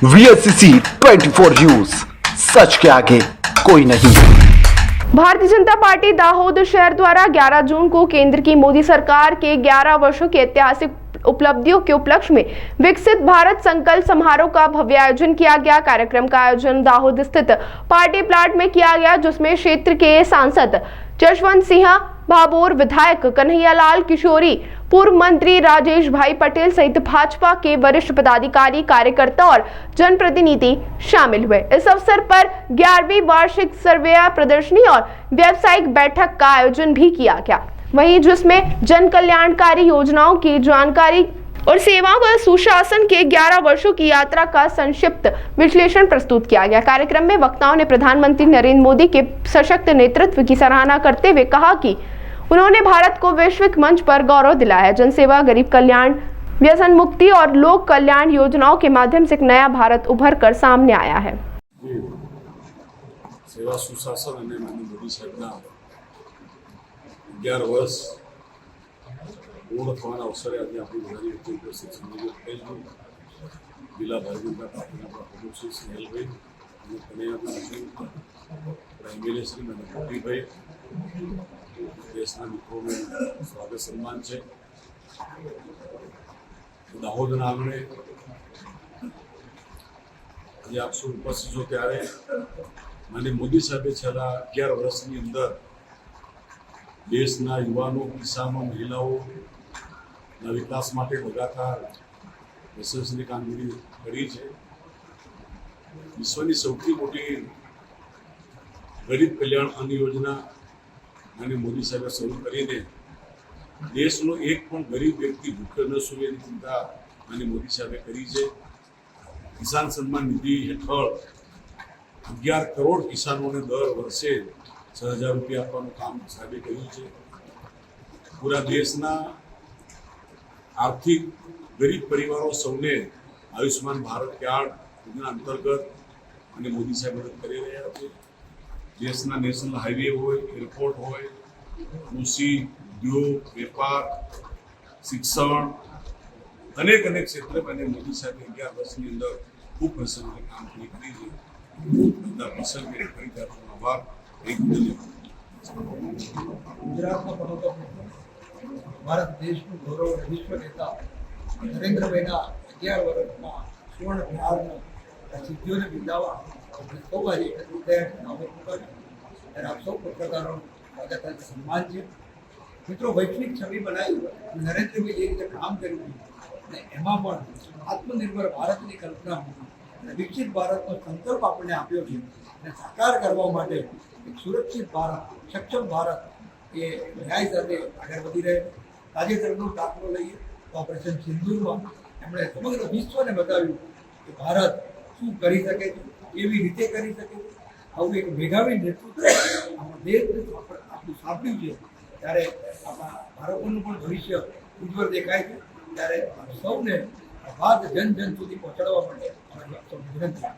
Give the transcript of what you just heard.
VSCC 24 news, सच के आगे कोई नहीं। भारतीय जनता पार्टी दाहोद शहर द्वारा 11 जून को केंद्र की मोदी सरकार के 11 वर्षों की ऐतिहासिक उपलब्धियों के उपलक्ष्य में विकसित भारत संकल्प समारोह का भव्य आयोजन किया गया। कार्यक्रम का आयोजन दाहोद स्थित पार्टी प्लाट में किया गया, जिसमें क्षेत्र के सांसद जशवंत सिंह भाभोर, विधायक कन्हैयालाल किशोरी, पूर्व मंत्री राजेश भाई पटेल सहित भाजपा के वरिष्ठ पदाधिकारी, कार्यकर्ता और जनप्रतिनिधि शामिल हुए। इस अवसर पर 11वीं वार्षिक सर्वे प्रदर्शनी और व्यावसायिक बैठक का आयोजन भी किया गया, वहीं जिसमें जन कल्याणकारी योजनाओं की जानकारी और सेवा व सुशासन के 11 वर्षों की यात्रा का संक्षिप्त विश्लेषण प्रस्तुत किया गया। कार्यक्रम में वक्ताओं ने प्रधानमंत्री नरेंद्र मोदी के सशक्त नेतृत्व की सराहना करते हुए कहा कि उन्होंने भारत को वैश्विक मंच पर गौरव दिलाया है। जनसेवा, गरीब कल्याण, व्यसन मुक्ति और लोक कल्याण योजनाओं के माध्यम से एक नया भारत उभर कर सामने आया है। सेवा सुशासन અને માનનીય મોદી સાહેબના 11 વર્ષ પૂર્ણ થવાના અવસરે આજે આપણી બધાની વચ્ચે ઉપસ્થિત સંયોજક થયેલું જિલ્લા ભારતીય જનતા પાર્ટીના પ્રમુખ શ્રી સ્નેહલભાઈ અને કનૈયાભાઈ, એમએલએ શ્રી નરેન્દ્રભાઈ, દેશના મિત્રોને સ્વાગત સન્માન છે। દાહોદના આંગણે આજે આપ સૌ ઉપસ્થિત છો ત્યારે માનનીય મોદી સાહેબે છેલ્લા 11 વર્ષની અંદર દેશના યુવાનો, કિસાનો, મહિલાઓના વિકાસ માટે લગાતાર પ્રશંસનીય કામગીરી કરી છે। વિશ્વની સૌથી મોટી ગરીબ કલ્યાણ અન્ન યોજના માનનીય મોદી સાહેબે શરૂ કરીને દેશનો એક પણ ગરીબ વ્યક્તિ ભૂખ્યો ન સૂવે એની ચિંતા માનનીય મોદી સાહેબે કરી છે। કિસાન સન્માન નિધિ હેઠળ 11 કરોડ કિસાનોને દર વર્ષે 6,000 રૂપિયા આપવાનું કામ સાહેબે કર્યું છે। પૂરા દેશના આર્થિક ગરીબ પરિવારો સૌને આયુષ્માન ભારત કાર્ડ યોજના અંતર્ગત અને મોદી સાહેબ મદદ કરી રહ્યા છે। દેશના નેશનલ હાઈવે હોય, એરપોર્ટ હોય, કૃષિ, ઉદ્યોગ, વેપાર, શિક્ષણ, અનેક ક્ષેત્રે અને મોદી સાહેબે 11 વર્ષની અંદર ખૂબ પ્રસંગની કામગીરી કરી છે। બધા પ્રસંગે ફરી આપનો આભાર। ગુજરાતના પ્રમુખ ભારત દેશનું ગૌરવ અને વિશ્વ નેતા નરેન્દ્રભાઈના 11 વર્ષમાં સુવર્ણ બિહારના સિદ્ધિઓને બિરદાવવા સૌ આજે એકત્રિત થયા ત્યારે આપ સૌ પત્રકારો સ્વાગત સન્માન છે। મિત્રો, વૈશ્વિક છબી બનાવી નરેન્દ્રભાઈ જે રીતે કામ કર્યું અને એમાં પણ આત્મનિર્ભર ભારતની કલ્પના અને વિકસિત ભારતનો સંકલ્પ આપણને આપ્યો છે અને સાકાર કરવા માટે એક સુરક્ષિત ભારત, સક્ષમ ભારત એ ન્યાય સાથે આગળ વધી રહે। તાજેતરનો દાખલો લઈએ તો ઓપરેશન સિંદૂરમાં એમણે સમગ્ર વિશ્વને બતાવ્યું કે ભારત શું કરી શકે છે, કેવી રીતે કરી શકે છે। આવું એક મેઘાવી નેતૃત્વ આપણા દેશ આપણું સાંભળ્યું છે ત્યારે આપણા બાળકોનું પણ ભવિષ્ય ઉજ્જવળ દેખાય છે। ત્યારે સૌને વાત જન સુધી પહોંચાડવા માટે અમારી વિનંતી।